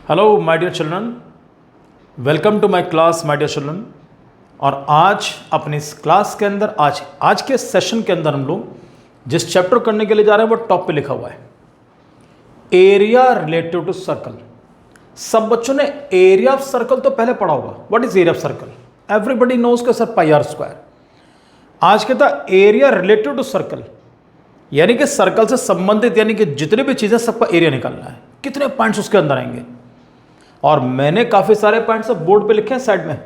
Hello my dear children, welcome to my class my dear children. और आज अपनी इस क्लास के अंदर आज के सेशन के अंदर हम लोग जिस चैप्टर करने के लिए जा रहे हैं वो टॉप पे लिखा हुआ है एरिया रिलेटेड टू सर्कल। सब बच्चों ने एरिया ऑफ सर्कल तो पहले पढ़ा होगा। What is area of circle? Everybody knows का सर पाई आर स्क्वायर। आज कहता एरिया रिलेटेड टू सर्कल, यानी कि सर्कल से संबंधित यानी कि जितनी भी चीजें सबका एरिया निकालना है, कितने पॉइंट्स उसके अंदर आएंगे। और मैंने काफी सारे पॉइंट्स बोर्ड पे लिखे हैं साइड में,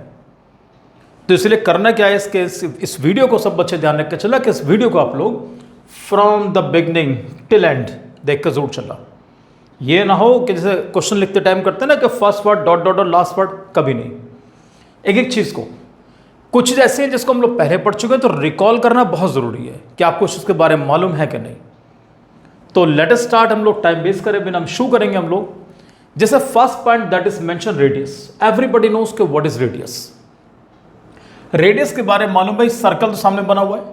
तो इसलिए करना क्या है, इस वीडियो को सब बच्चे ध्यान रख के चला कि इस वीडियो को आप लोग from the beginning till and देख कर जरूर चला। ये ना हो कि जैसे क्वेश्चन लिखते टाइम करते हैं ना कि फर्स्ट वर्ड डॉट डॉट और लास्ट वर्ड, कभी नहीं। एक एक चीज को, कुछ चीज ऐसी है जिसको हम लोग पहले पढ़ चुके हैं, तो रिकॉल करना बहुत जरूरी है कि आपको उसके बारे में मालूम है कि नहीं। तो लेट अस स्टार्ट। हम लोग टाइम वेस्ट करे बिना हम शुरू करेंगे। हम लोग जैसे first point that is mention radius. Everybody knows के व्हाट इज रेडियस। रेडियस के बारे में मालूम भाई, सर्कल तो सामने बना हुआ है।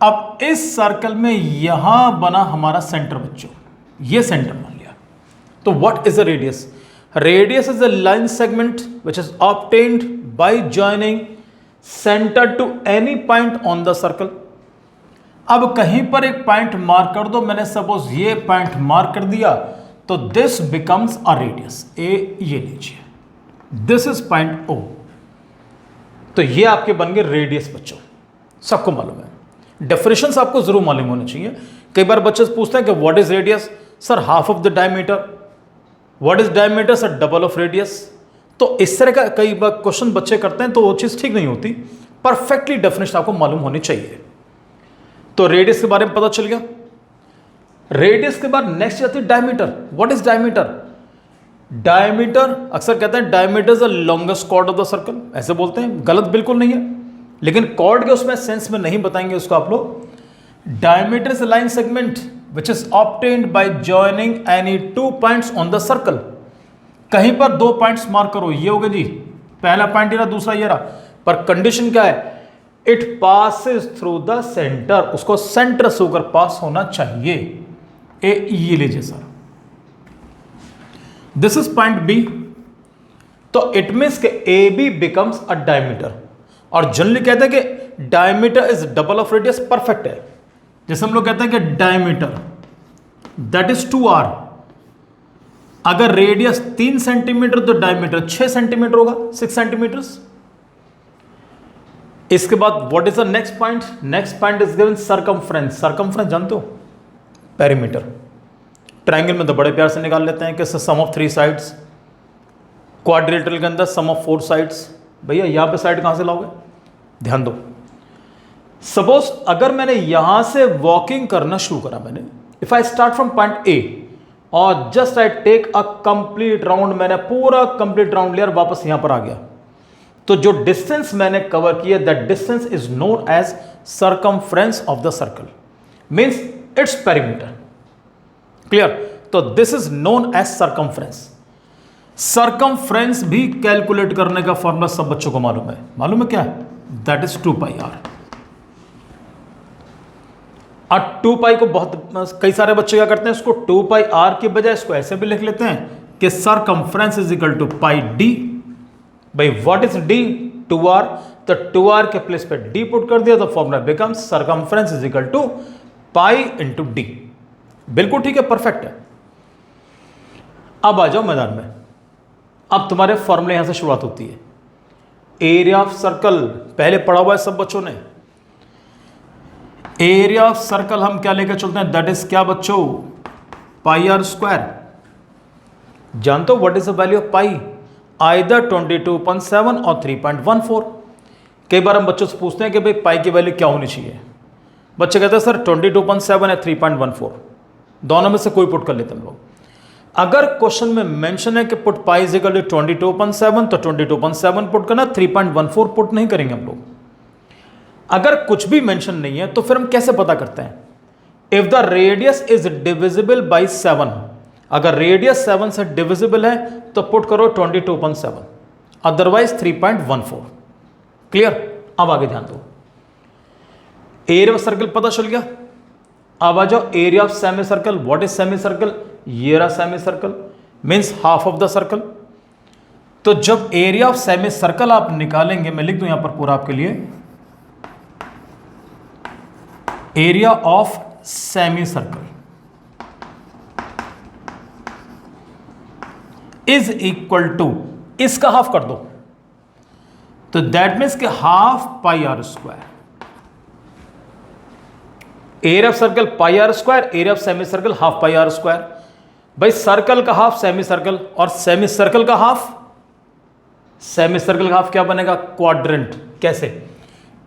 अब इस सर्कल में यहां बना हमारा सेंटर बच्चों, ये सेंटर मान लिया। तो what is the radius? Radius is a line segment which is obtained by joining centre to any point on the circle. अब कहीं पर एक पॉइंट मार्क कर दो, मैंने सपोज ये पॉइंट मार्क कर दिया, तो दिस बिकम्स अ रेडियस। ए ये लीजिए, दिस इज पॉइंट ओ, तो ये आपके बन गए रेडियस बच्चों। सबको मालूम है, डेफिनेशंस आपको जरूर मालूम होने चाहिए। कई बार बच्चे पूछते हैं कि what is radius? Sir half of the diameter. What is diameter? Sir double of radius. तो इस तरह का कई बार क्वेश्चन बच्चे करते हैं, तो वो चीज ठीक नहीं होती। परफेक्टली डेफिनेशन आपको मालूम होनी चाहिए। तो रेडियस के बारे में पता चल गया। रेडियस के बाद नेक्स्ट जाती है diameter. What is diameter? Diameter अक्सर कहते हैं diameter is the longest chord of the circle, ऐसे बोलते हैं। गलत बिल्कुल नहीं है, लेकिन कॉर्ड के उसमें सेंस में नहीं बताएंगे उसको आप लोग। Diameter is a line segment which is obtained by joining any two points on the circle. कहीं पर दो पॉइंट्स मार्क करो, ये हो गए जी, पहला पॉइंट ये रहा, दूसरा ये रहा। पर कंडीशन क्या है? It passes through the centre, उसको सेंटर से होकर पास होना चाहिए। ये लीजिए sir, this is point B. तो इट मीन्स के A B becomes a diameter. और जनरली कहते हैं कि diameter is double of radius. Perfect है। जैसे हम लोग कहते हैं कि डायमीटर दैट इज 2r। अगर रेडियस 3 सेंटीमीटर तो डायमीटर 6 सेंटीमीटर होगा, 6 सेंटीमीटर। इसके बाद what is the next point? Next point is given circumference. Circumference जानते हो? पेरीमीटर। ट्रायंगल में तो बड़े प्यार से निकाल लेते हैं कि सम ऑफ 3 साइड्स। क्वाड्रिलेटरल के अंदर सम ऑफ 4 साइड्स। भैया यहां पे साइड कहां से लाओगे? ध्यान दो। सपोज अगर मैंने यहां से वॉकिंग करना शुरू करा, मैंने if I start from point A और just I take a complete round, मैंने पूरा कंप्लीट राउंड लिया और वापस यहां पर आ गया, तो जो डिस्टेंस मैंने कवर किया that distance is known as circumference of the circle, means its perimeter. Clear? तो this is known as circumference. Circumference भी कैलकुलेट करने का फॉर्मूला सब बच्चों को मालूम है। मालूम है क्या है? That is 2πr। और 2π को बहुत कई सारे बच्चे क्या करते हैं, इसको 2πr की बजाय इसको ऐसे भी लिख लेते हैं कि circumference is equal to πd। भाई व्हाट इज d? 2r। तो 2r के प्लेस पे d पुट कर दिया तो formula becomes circumference is equal to pi into D. बिल्कुल ठीक है, परफेक्ट है। अब आ जाओ मैदान में। अब तुम्हारे फॉर्मूले यहां से शुरुआत होती है। एरिया ऑफ सर्कल पहले पढ़ा हुआ है सब बच्चों ने। एरिया ऑफ सर्कल हम क्या लेकर चलते हैं? दैट इज क्या बच्चों? पाई आर स्क्वायर। जानते हो what is the value of pi? Either 22.7 और 3.14। कई बार हम बच्चों से पूछते हैं कि भाई पाई की वैल्यू क्या होनी चाहिए। बच्चे कहते हैं सर 22.7 है 3.14, दोनों में से कोई पुट कर लेते हम लोग। अगर क्वेश्चन में मेंशन है कि put pi is equal to 22.7 तो 22.7 पुट करना, 3.14 पुट नहीं करेंगे हम लोग। अगर कुछ भी मेंशन नहीं है तो फिर हम कैसे पता करते हैं? If the radius is divisible by 7, अगर रेडियस 7 से डिविजिबल है तो पुट करो 22.7, अदरवाइज 3.14। क्लियर? अब आगे ध्यान दो। एरिया ऑफ सर्कल पता चल गया। अब आ जाओ area of semi circle. What is semi circle? ये रहा semi circle. Means half of the circle. तो जब एरिया ऑफ सेमी सर्कल आप निकालेंगे, मैं लिख दूं यहां पर पूरा आपके लिए, area of semi circle is equal to, इसका हाफ कर दो, तो दैट मीन्स के half pi r square. Area of circle pi r square, area of semi circle half pi r square. भाई सर्कल का हाफ सेमी सर्कल, और semi circle का half, semi circle का हाफ क्या बनेगा, क्वाड्रेंट। कैसे,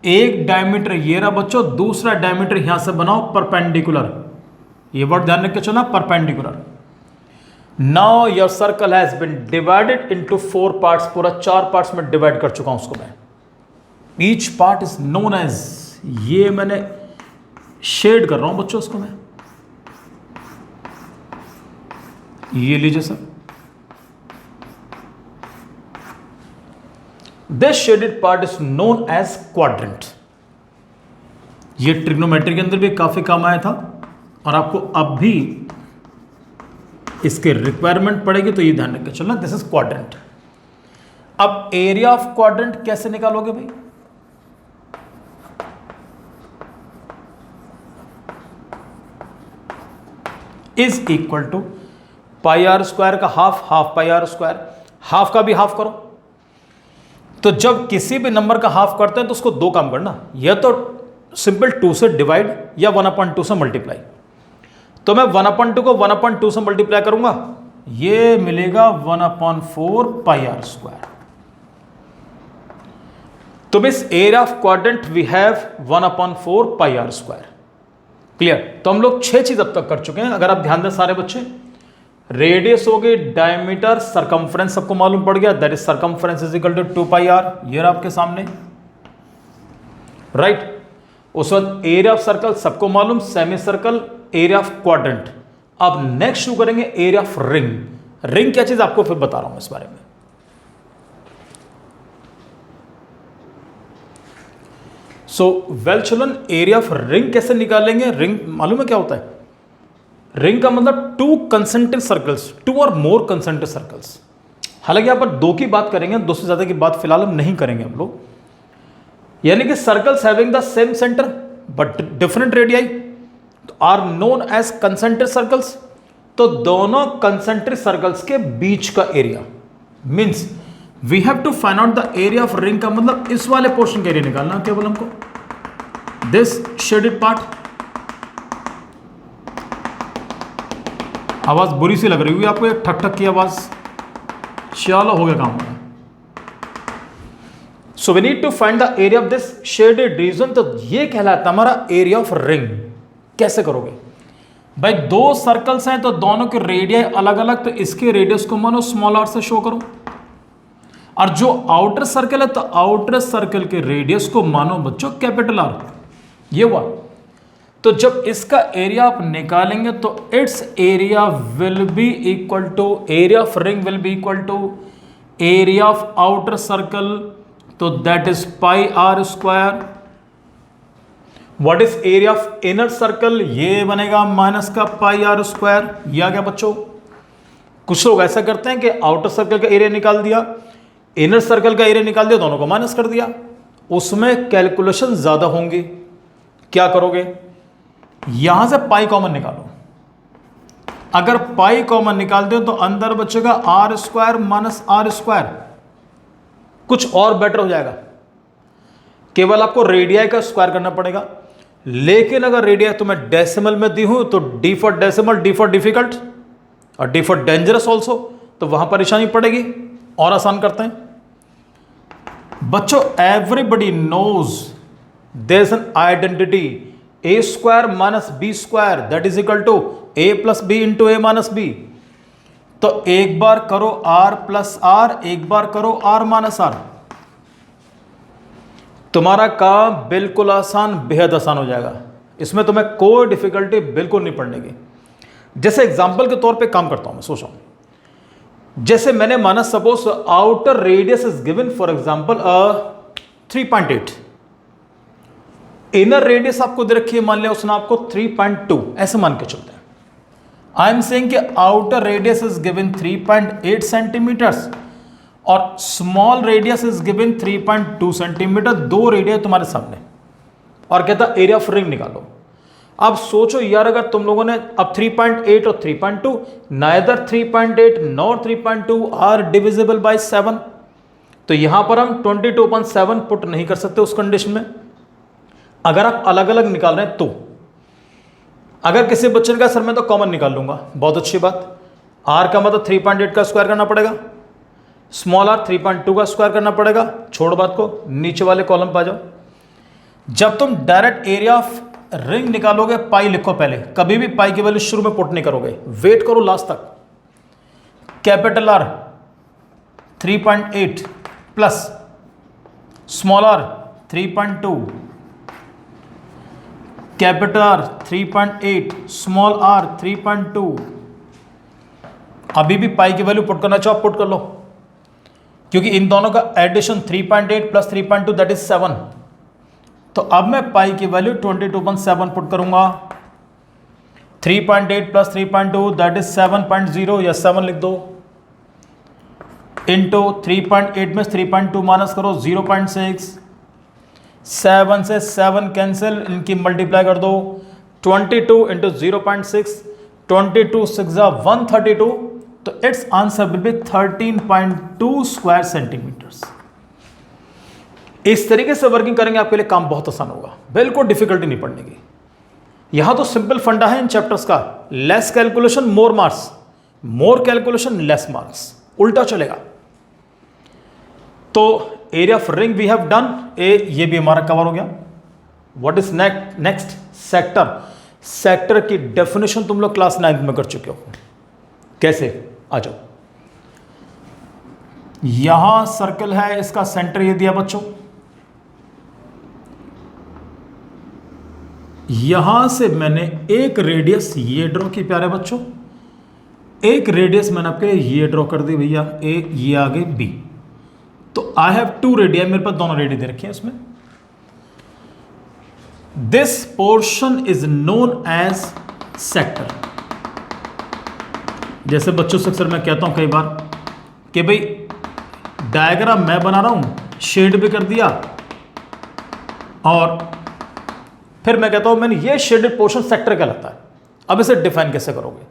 एक डायमीटर ये रहा बच्चों, दूसरा डायमीटर यहां से बनाओ परपेंडिकुलर, ये वर्ड ध्यान रख के चलना, perpendicular. Now your circle has been divided into 4 parts, पूरा 4 पार्ट्स में डिवाइड कर चुका हूं उसको मैं। Each part is known as, ये मैंने शेड कर रहा हूं बच्चों उसको मैं, ये लीजिए sir, this shaded part is known as quadrant. ये ट्रिग्नोमेट्री के अंदर भी काफी काम आया था, और आपको अब भी इसके रिक्वायरमेंट पड़ेगी, तो ये ध्यान रख के चलना, दिस इज क्वाड्रेंट। अब एरिया ऑफ क्वाड्रेंट कैसे निकालोगे भाई, is equal to pi r square का half, half pi r square, half का भी हाफ करो। तो जब किसी भी नंबर का हाफ करते हैं तो उसको दो काम करना, या तो सिंपल 2 से डिवाइड या 1/2 से मल्टीप्लाई। तो मैं 1/2 को 1/2 से मल्टीप्लाई करूंगा, ये मिलेगा 1/4 पाई आर स्क्वायर। तो इस area of quadrant we have 1/4 pi r square. Clear. तो हम लोग 6 चीज अब तक कर चुके हैं, अगर आप ध्यान दें सारे बच्चे। रेडियस हो गई, डायमीटर, सरकमफ्रेंस सबको मालूम पड़ गया, that is circumference is equal to 2 pi r, ये रहा आपके सामने, राइट। उस वक्त एरिया ऑफ सर्कल सबको मालूम, semi circle, area of quadrant. अब नेक्स्ट शुरू करेंगे एरिया ऑफ रिंग। रिंग क्या चीज आपको फिर बता रहा हूं इस बारे में। So well children, area of ring कैसे निकालेंगे। रिंग मालूम है क्या होता है, रिंग का मतलब 2 कंसेंट्रिक सर्कल्स, 2 और मोर कंसेंट्रिक सर्कल्स। हालांकि यहां पर 2 की बात करेंगे, 2 से ज्यादा की बात फिलहाल हम नहीं करेंगे हम लोग। यानी कि circles having the same centre but different radii are known as concentric circles. तो दोनों कंसेंट्रिक सर्कल्स के बीच का area, means we have to find out the area of ring का मतलब इस वाले पोर्शन का एरिया निकालना केवल हमको, दिस शेडेड पार्ट। आवाज बुरी सी लग रही होगी आपको, एक ठक ठक की आवाज, चलो हो गया काम होगा। So we need to find the area of this shaded region. तो ये कहलाता है हमारा एरिया ऑफ रिंग। कैसे करोगे भाई, 2 सर्कल्स हैं तो दोनों के रेडियस अलग अलग, तो इसके रेडियस को मानो स्मॉल आर से शो करो, और जो आउटर सर्कल है तो आउटर सर्कल के रेडियस को मानो बच्चों कैपिटल आर। ये हुआ। तो जब इसका एरिया आप निकालेंगे तो its area will be equal to, area of ring will be equal to area of outer circle, तो that is pi r square. What is area of inner circle, ये बनेगा माइनस का पाई आर स्क्वायर। ये आ गया बच्चों। कुछ लोग ऐसा करते हैं कि आउटर सर्कल का एरिया निकाल दिया, इनर सर्कल का एरिया निकाल दिया, दोनों को माइनस कर दिया, उसमें कैलकुलेशन ज्यादा होंगी। क्या करोगे, यहां से पाई कॉमन निकालो। अगर पाई कॉमन निकाल दो तो अंदर बचेगा r square minus r square. कुछ और बेटर हो जाएगा, केवल आपको रेडियाई का स्क्वायर करना पड़ेगा। लेकिन अगर रेडियाई तुम्हें डेसिमल में दी हूं तो D for decimal, D for difficult और डी फॉर डेंजरस ऑल्सो, तो वहां परेशानी पड़ेगी। और आसान करते हैं बच्चों, everybody knows there is an identity, A square minus B square that is equal to A plus B into A minus B. तो एक बार करो आर प्लस आर, एक बार करो आर माइनस आर, तुम्हारा काम बिल्कुल आसान, बेहद आसान हो जाएगा। इसमें तुम्हें कोई डिफिकल्टी बिल्कुल नहीं पड़ने की। जैसे एग्जांपल के तौर पे काम करता हूं मैं, सोच रहा हूं, जैसे मैंने माना suppose outer radius is given for example 3.8, inner radius आपको दे रखी है, मान लिया उसने आपको 3.2, ऐसे मान के चलते हैं। आई एम सेइंग कि outer radius is given 3.8 centimetres और small radius is given 3.2 centimetre. दो रेडियस तुम्हारे सामने और कहता एरिया ऑफ रिंग निकालो। अब सोचो यार, अगर तुम लोगों ने अब 3.8 और 3.2, neither 3.8 nor 3.2 are divisible by 7, तो यहां पर हम 22.7 पुट नहीं कर सकते उस कंडीशन में। अगर आप अलग अलग निकाल रहे हैं तो अगर किसी बच्चे ने कहा सर मैं तो कॉमन निकाल लूंगा, बहुत अच्छी बात। आर का मतलब 3.8 का स्क्वायर करना पड़ेगा, स्मॉल आर 3.2 का स्क्वायर करना पड़ेगा। छोड़ बात को, नीचे वाले कॉलम पर आ जाओ। जब तुम डायरेक्ट एरिया ऑफ रिंग निकालोगे, पाई लिखो पहले, कभी भी पाई की वैल्यू शुरू में पुट नहीं करोगे, वेट करो लास्ट तक। Capital R 3.8 plus small r 3.2, capital R 3.8, small r 3.2। अभी भी पाई की वैल्यू पुट करना चाहो पुट कर लो, क्योंकि इन दोनों का एडिशन 3.8 प्लस 3.2 दैट इज 7। तो अब मैं पाई की वैल्यू 22.7 पुट करूंगा। 3.8 प्लस 3.2 दैट इज 7.0 या 7 लिख दो, इंटू 3.8 में 3.2 माइनस करो 0.6, 7 से 7 कैंसिल, इनकी मल्टीप्लाई कर दो। 22 इंटू 0.6, 22 6 132, तो it's answer will be 13.2 square centimetres. इस तरीके से वर्किंग करेंगे आपके लिए काम बहुत आसान होगा, बिल्कुल डिफिकल्टी नहीं पड़ने की। यहां तो सिंपल फंडा है इन चैप्टर्स का, less calculation more marks, more calculation less marks, उल्टा चलेगा। तो area of ring we have done, ये भी हमारा कवर हो गया। What is next? Sector. Sector की डेफिनेशन तुम लोग क्लास 9 में कर चुके हो। कैसे? आ जाओ। यहां सर्कल है, इसका सेंटर ये दिया बच्चों, यहां से मैंने एक रेडियस ये ड्रॉ की प्यारे बच्चों, एक रेडियस मैंने आपके ये ड्रॉ कर दी भैया, ए ये आगे बी। तो आई हैव टू रेडिया, मेरे पास दोनों रेडिया दे रखे हैं इसमें। This portion is known as sector. जैसे बच्चों से अक्सर मैं कहता हूं कई बार कि भाई डायग्राम मैं बना रहा हूं, शेड भी कर दिया, और फिर मैं कहता हूं मैंने ये शेडेड पोर्शन सेक्टर कहलाता है। अब इसे डिफाइन कैसे करोगे?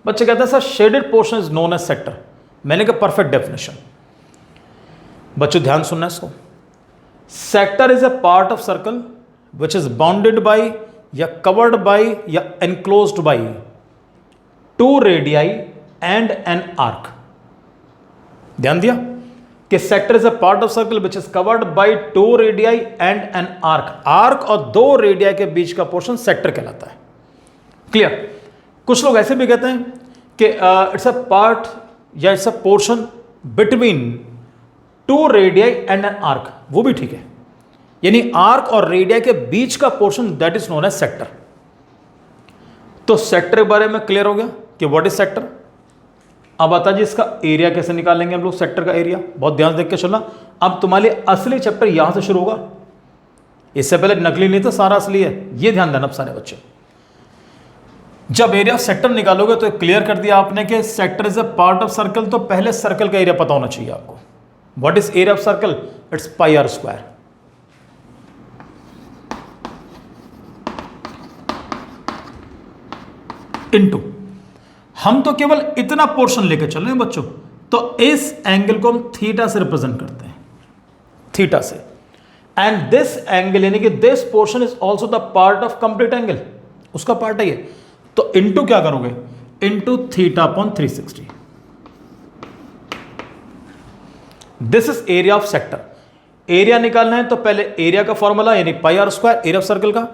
बच्चे कहते हैं sir shaded portion is known as sector. मैंने कहा परफेक्ट डेफिनेशन। बच्चों ध्यान सुनना इसको। Sector is a part of circle which is bounded by या कवर्ड बाई या enclosed by two radii and an arc. ध्यान दिया कि sector is a part of circle which is covered by two radii and an arc. Arc और दो radii के बीच का पोर्शन सेक्टर कहलाता है। क्लियर? कुछ लोग ऐसे भी कहते हैं कि इट्स अ पार्ट या it's a portion between two radii and an arc, वो भी ठीक है। यानी आर्क और रेडियाई के बीच का portion that is known as sector. तो सेक्टर के बारे में क्लियर हो गया कि व्हाट इज सेक्टर। अब आता जी इसका एरिया कैसे निकालेंगे हम लोग, सेक्टर का एरिया। बहुत ध्यान देख के चलना। अब तुम्हारे लिए असली चैप्टर यहां से शुरू होगा, इससे पहले नकली नहीं था, सारा असली है। ये ध्यान देना सारे बच्चे। जब एरिया ऑफ सेक्टर निकालोगे तो क्लियर कर दिया आपने कि sector is a part of circle, तो पहले सर्कल का एरिया पता होना चाहिए आपको। What is area of circle? It's pi r square. Into, हम तो केवल इतना पोर्शन लेकर चल रहे हैं बच्चों, तो इस एंगल को हम थीटा से रिप्रेजेंट करते हैं, थीटा से। एंड दिस एंगल यानी कि this portion is also the part of complete angle, उसका पार्ट है ये। तो इनटू क्या करोगे? Into theta upon 360। This is area of sector. Area निकालना है तो पहले एरिया का फॉर्मूला यानी pi r square, area of circle का,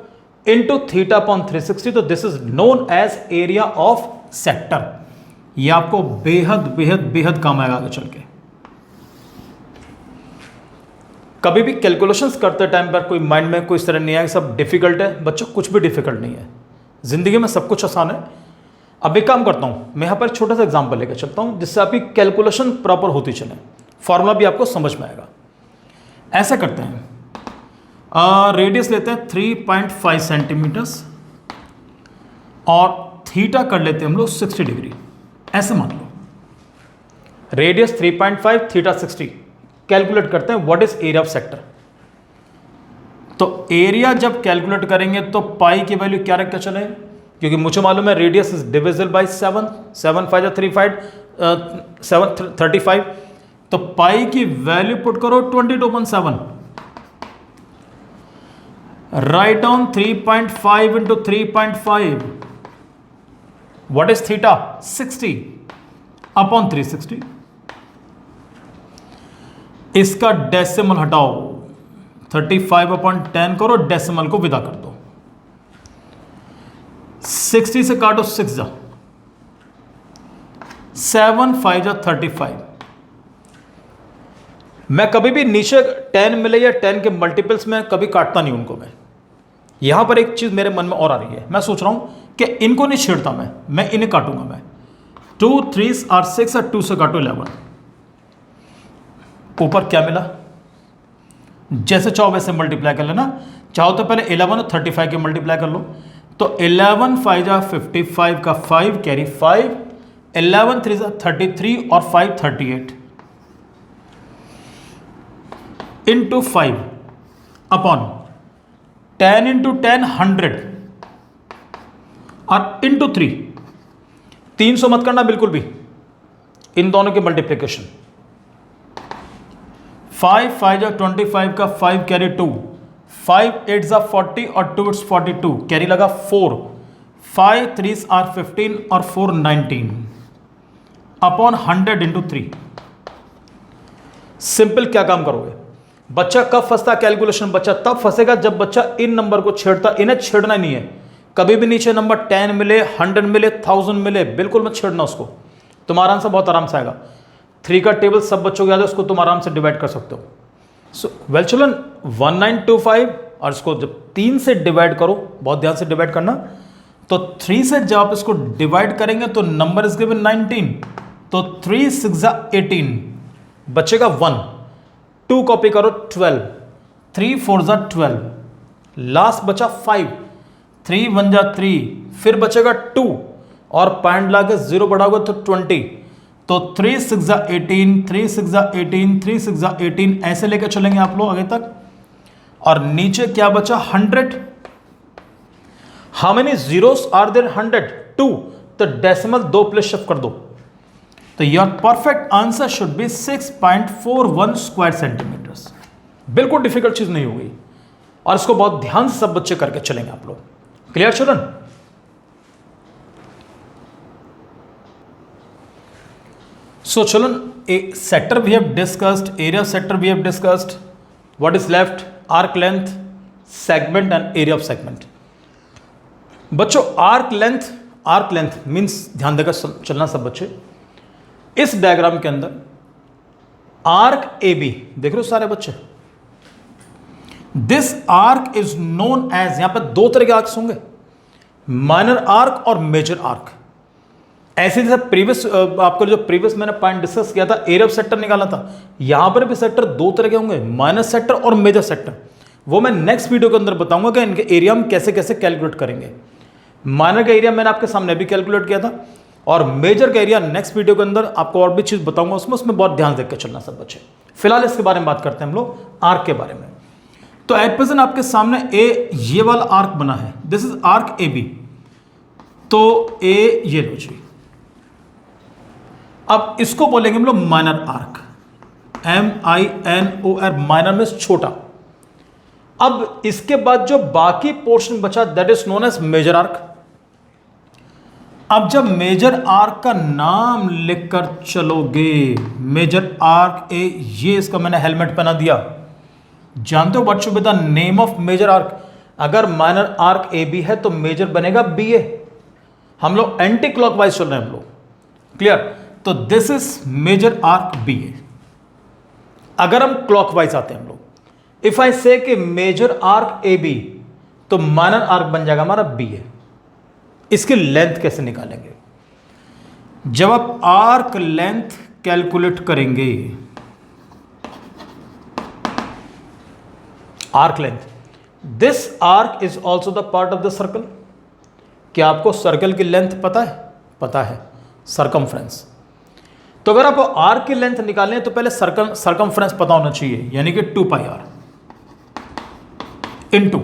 इनटू थीटा अपॉन 360। तो this is known as area of sector. ये आपको बेहद बेहद बेहद काम आएगा आगे चल के। कभी भी कैलकुलेशंस करते टाइम पर कोई माइंड में कोई इस तरह नहीं आए सब डिफिकल्ट है। बच्चों कुछ भी डिफिकल्ट नहीं है, जिंदगी में सब कुछ आसान है। अब एक काम करता हूं, मैं यहां पर छोटा सा एग्जांपल लेकर चलता हूं जिससे आपकी कैलकुलेशन प्रॉपर होती चले, फॉर्मूला भी आपको समझ में आएगा। ऐसा करते हैं, रेडियस लेते हैं 3.5 सेंटीमीटर्स और थीटा कर लेते हैं हम लोग 60 डिग्री, ऐसे मान लो। Radius 3.5, theta 60। कैलकुलेट करते हैं what is area of sector. तो एरिया जब कैलकुलेट करेंगे तो पाई की वैल्यू क्या रख के चले, क्योंकि मुझे मालूम है रेडियस इज डिविजिबल बाय 7, 7 5 35, 7 35। तो पाई की वैल्यू पुट करो 22.7। Write down 3.5 into 3.5, what is theta 60 upon 360। इसका डेसिमल हटाओ, 35 अपॉन 10 करो, डेसिमल को विदा कर दो। 60 से काटो 6 जा, 7 5 जा 35। मैं कभी भी नीचे 10 मिले या 10 के मल्टीपल्स में कभी काटता नहीं उनको मैं। यहां पर एक चीज मेरे मन में और आ रही है, मैं सोच रहा हूं कि इनको नहीं छेड़ता मैं इन्हें काटूंगा मैं। 2 3 और 6 और 2 से काटो 11। ऊपर क्या मिला, जैसे चाहो वैसे मल्टीप्लाई कर लेना। चाहो तो पहले 11 और 35 के मल्टीप्लाई कर लो। तो 11 5 जा 55 का 5 कैरी 5, 11 3 जा 33 और 5 38 इंटू 5 अपॉन 10 इंटू 10 100 और इंटू 3। 300 मत करना बिल्कुल भी, इन दोनों के मल्टीप्लिकेशन। 5 5 जा 25 का 5 कैरी 2, 5 8 जा 40 और 2 इट्स 42 कैरी लगा 4, 5 3 आर 15 और 4 19 अपॉन 100 इंटू 3। सिंपल क्या काम करोगे, बच्चा कब फंसता कैलकुलेशन, बच्चा तब फंसेगा जब बच्चा इन नंबर को छेड़ता। इन्हें छेड़ना नहीं है कभी भी। नीचे नंबर 10 मिले, 100 मिले, 1000 मिले, बिल्कुल मत छेड़ना उसको। तुम्हारा आंसर बहुत आराम से आएगा। 3 का टेबल सब बच्चों को याद है, उसको तुम आराम से डिवाइड कर सकते हो। सो वेल चिल्ड्रन, 1925 और इसको जब 3 से डिवाइड करो, बहुत ध्यान से डिवाइड करना। तो 3 से जब आप इसको डिवाइड करेंगे तो नंबर इज गिवन 19। तो 3 6 जा 18 बचेगा 1, 2 कॉपी करो 12, 3 4 जा 12, लास्ट बचा 5, 3 1 जा 3, फिर बचेगा 2 और पॉइंट लाके 0 बढ़ाओगे तो 20। तो 3 6 जा 18, 3 6 जा 18, 3 6 जा 18, ऐसे लेकर चलेंगे आप लोग आगे तक। और नीचे क्या बचा 100। How many zeros are there 100? 2। तो डेसिमल 2 प्लेस शिफ्ट कर दो। तो your perfect answer should be 6.41 square centimetres. बिल्कुल डिफिकल्ट चीज नहीं होगी और इसको बहुत ध्यान से सब बच्चे करके चलेंगे आप लोग। Clear children? So children, a sector we have discussed, area of sector we have discussed. What is left? Arc length, segment and area of segment. बच्चों arc length means ध्यान देकर चलना सब बच्चे। इस डायग्राम के अंदर आर्क AB देख रहे हो सारे बच्चे। This arc is known as, यहां पर 2 तरह के आर्क्स होंगे, माइनर आर्क और मेजर आर्क। ऐसे जैसे प्रीवियस आपको जो प्रीवियस मैंने पॉइंट डिस्कस किया था, एरिया ऑफ सेक्टर निकाला था, यहां पर भी सेक्टर 2 तरह के होंगे, माइनर सेक्टर और मेजर सेक्टर। वो मैं नेक्स्ट वीडियो के अंदर बताऊंगा कि इनके एरिया हम कैसे कैसे कैलकुलेट करेंगे। माइनर का एरिया मैंने आपके सामने भी कैलकुलेट किया था और मेजर का एरिया नेक्स्ट वीडियो के अंदर आपको और भी चीज बताऊंगा उसमें बहुत ध्यान देकर चलना सब बच्चे। फिलहाल इसके बारे में बात करते हैं हम लोग आर्क के बारे में। तो एट प्रेजेंट आपके सामने ये वाला आर्क बना है, दिस इज आर्क AB। तो ए ये लो जी, अब इसको बोलेंगे हम लोग माइनर आर्क, MINOR, माइनर में छोटा। अब इसके बाद जो बाकी पोर्शन बचा that is known as major arc. अब जब मेजर आर्क का नाम लिखकर चलोगे, मेजर आर्क ए, ये इसका मैंने हेलमेट पहना दिया। जानते हो what should be the name of major arc? अगर माइनर आर्क AB है तो मेजर बनेगा BA। हम लोग एंटी क्लॉकवाइज चल रहे हैं हम लोग। क्लियर? तो this is major arc BA। अगर हम क्लॉकवाइज आते हैं हम लोग, इफ आई से कि मेजर आर्क AB, तो माइनर आर्क बन जाएगा हमारा BA। इसकी लेंथ कैसे निकालेंगे? जब आप आर्क लेंथ कैलकुलेट करेंगे, arc length, this arc is also the part of the circle. क्या आपको सर्कल की लेंथ पता है? पता है, सरकमफ्रेंस। तो अगर आप आर्क की लेंथ निकालें तो पहले सरकमफ्रेंस पता होना चाहिए, यानी कि 2 पाई आर इनटू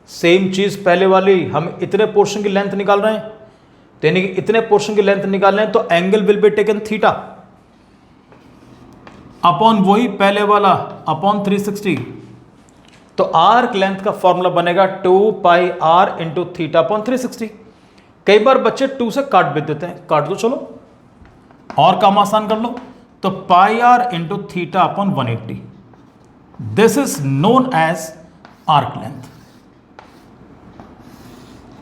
सेम चीज पहले वाली, हम इतने पोर्शन की लेंथ निकाल रहे हैं, तो यानी कि इतने पोर्शन की लेंथ निकाल रहे हैं तो angle will be taken theta upon वही पहले वाला अपॉन 360। तो आर्क लेंथ का फॉर्मूला बनेगा 2 pi r into theta upon 360। कई बार बच्चे 2 से काट भी देते हैं, काट दो, चलो और काम आसान कर लो। तो pi r into theta upon 180, this is known as arc length.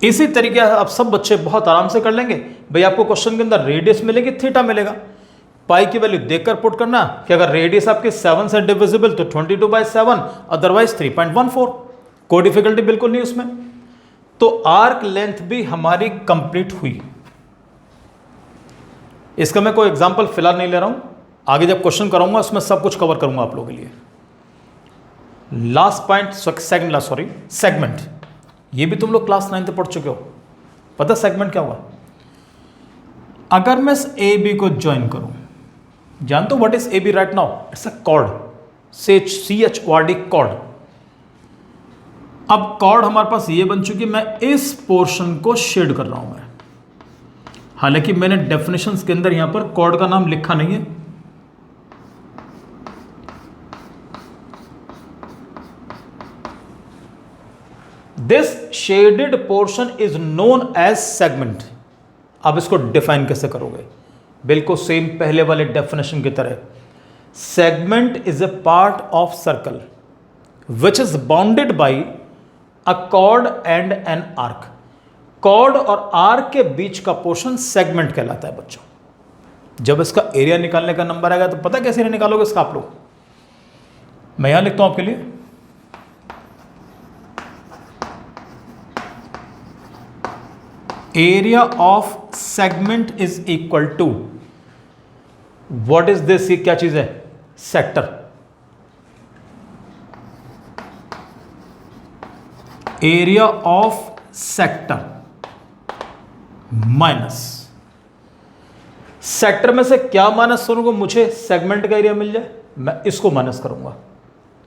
इसी तरीके अब सब बच्चे बहुत आराम से कर लेंगे। भाई आपको क्वेश्चन के अंदर रेडियस मिलेगी, थीटा मिलेगा, पाई की वैल्यू देखकर पुट करना कि अगर रेडियस आपके 7 से डिविजिबल तो 22/7, अदरवाइज 3.14। कोई डिफिकल्टी बिल्कुल नहीं उसमें। तो आर्क लेंथ भी हमारी कंप्लीट हुई। इसका मैं कोई एग्जांपल फिलहाल नहीं ले रहा हूं, आगे जब क्वेश्चन कराऊंगा उसमें सब कुछ कवर करूंगा आप लोगों के लिए। Last point, segment. ये भी तुम लोग क्लास 9 पढ़ चुके हो, पता सेगमेंट क्या हुआ? अगर मैं ए बी को ज्वाइन करूं, जानते हो what is A B right now? It's a cord, CHORD, cord. अब कॉर्ड हमारे पास ये बन चुकी, मैं इस पोर्शन को शेड कर रहा हूं मैं, हालांकि मैंने डेफिनेशंस के अंदर यहां पर कॉर्ड का नाम लिखा नहीं है। This shaded portion is known as segment. अब इसको डिफाइन कैसे करोगे? बिल्कुल सेम पहले वाले डेफिनेशन की तरह। Segment is a part of circle which is bounded by a chord and an arc. Chord और आर्क के बीच का पोर्शन सेगमेंट कहलाता है बच्चों। जब इसका एरिया निकालने का नंबर आएगा तो पता कैसे एरिया निकालोगे इसका आप लोग? मैं यहां लिखता हूं आपके लिए, area of segment is equal to, what is this? ये क्या चीज है? Sector. Area of sector minus, sector में से क्या माइनस करूंगा? मुझे सेगमेंट का एरिया मिल जाए, मैं इसको माइनस करूंगा।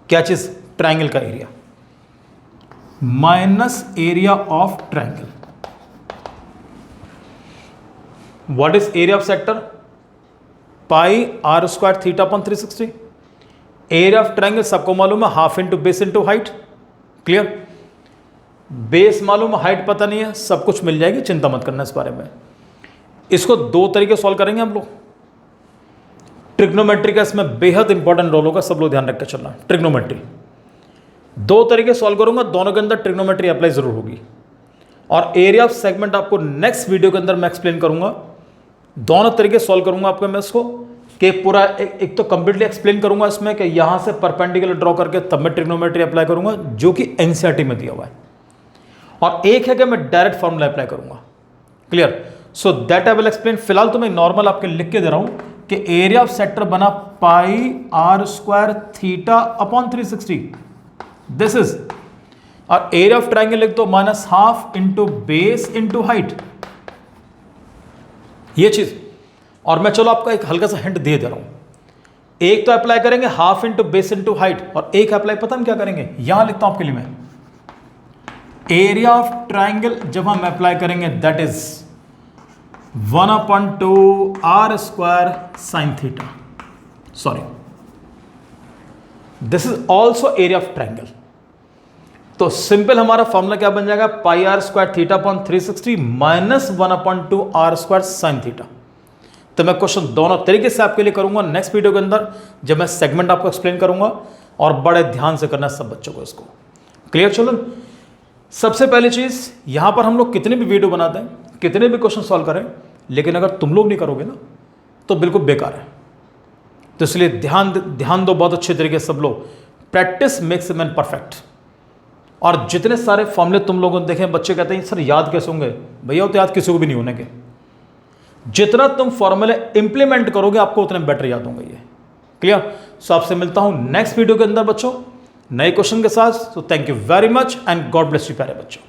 क्या चीज? ट्रायंगल का area, minus area of triangle. What is area of sector? Pi r square theta upon 360। Area of triangle सबको मालूम है, half into base into height. Clear? Base मालूम है, हाइट पता नहीं है, सब कुछ मिल जाएगी, चिंता मत करना इस बारे में। इसको 2 तरीके सॉल्व करेंगे हम लोग। ट्रिग्नोमेट्री का इसमें बेहद इंपॉर्टेंट रोल होगा, सब लोग ध्यान रखकर चलना। ट्रिग्नोमेट्री 2 तरीके सॉल्व करूंगा, दोनों के अंदर ट्रिग्नोमेट्री अप्लाई जरूर होगी। और एरिया ऑफ सेगमेंट आपको नेक्स्ट वीडियो के अंदर मैं एक्सप्लेन करूंगा। दोनों तरीके सॉल्व करूंगा आपको मैं इसको, कि पूरा एक तो कंप्लीटली एक्सप्लेन करूंगा इसमें कि यहां से परपेंडिकुलर ड्रॉ करके तब मैं ट्रिग्नोमेट्री अप्लाई करूंगा, जो कि एनसीईआरटी में दिया हुआ है। और एक है कि मैं डायरेक्ट फॉर्मूला अप्लाई करूंगा। Clear? So that I will explain. फिलहाल तो मैं नॉर्मल आपके लिख के दे रहा हूं कि एरिया ऑफ सेक्टर बना pi r square theta upon 360, this is. और एरिया ऑफ ट्रायंगल लिख दो minus half into base into height, ये चीज। और मैं चलो आपका एक हल्का सा हिंट दे रहा हूं। एक तो अप्लाई करेंगे half into base into height, और एक अप्लाई पता हम क्या करेंगे? यहां लिखता हूं आपके लिए मैं, एरिया ऑफ ट्रायंगल जब हम अप्लाई करेंगे that is 1/2 r square sine theta. Sorry, this is also area of triangle. तो सिंपल हमारा फॉर्मूला क्या बन जाएगा? Pi r square theta upon 360 minus 1/2 r square sine theta. तो मैं क्वेश्चन दोनों तरीके से आपके लिए करूंगा नेक्स्ट वीडियो के अंदर, जब मैं सेगमेंट आपको एक्सप्लेन करूंगा। और बड़े ध्यान से करना है सब बच्चों को इसको। क्लियर? चलो, सबसे पहली चीज, यहां पर हम लोग कितने भी वीडियो बनाते हैं, कितने भी क्वेश्चन सॉल्व करें, लेकिन अगर तुम लोग नहीं करोगे ना तो बिल्कुल बेकार है। तो इसलिए ध्यान दो बहुत अच्छे तरीके से सब लोग। Practice makes man perfect. और जितने सारे फॉर्मूले तुम लोगों ने देखे, बच्चे कहते हैं सर याद कैसे होंगे? भैया तो याद किसी को भी नहीं होने के। जितना तुम फॉर्मूले इंप्लीमेंट करोगे आपको उतने बेटर याद होंगे ये। क्लियर? सो आपसे मिलता हूं नेक्स्ट वीडियो के अंदर बच्चों, नए क्वेश्चन के साथ। तो thank you very much and God bless you प्यारे बच्चों।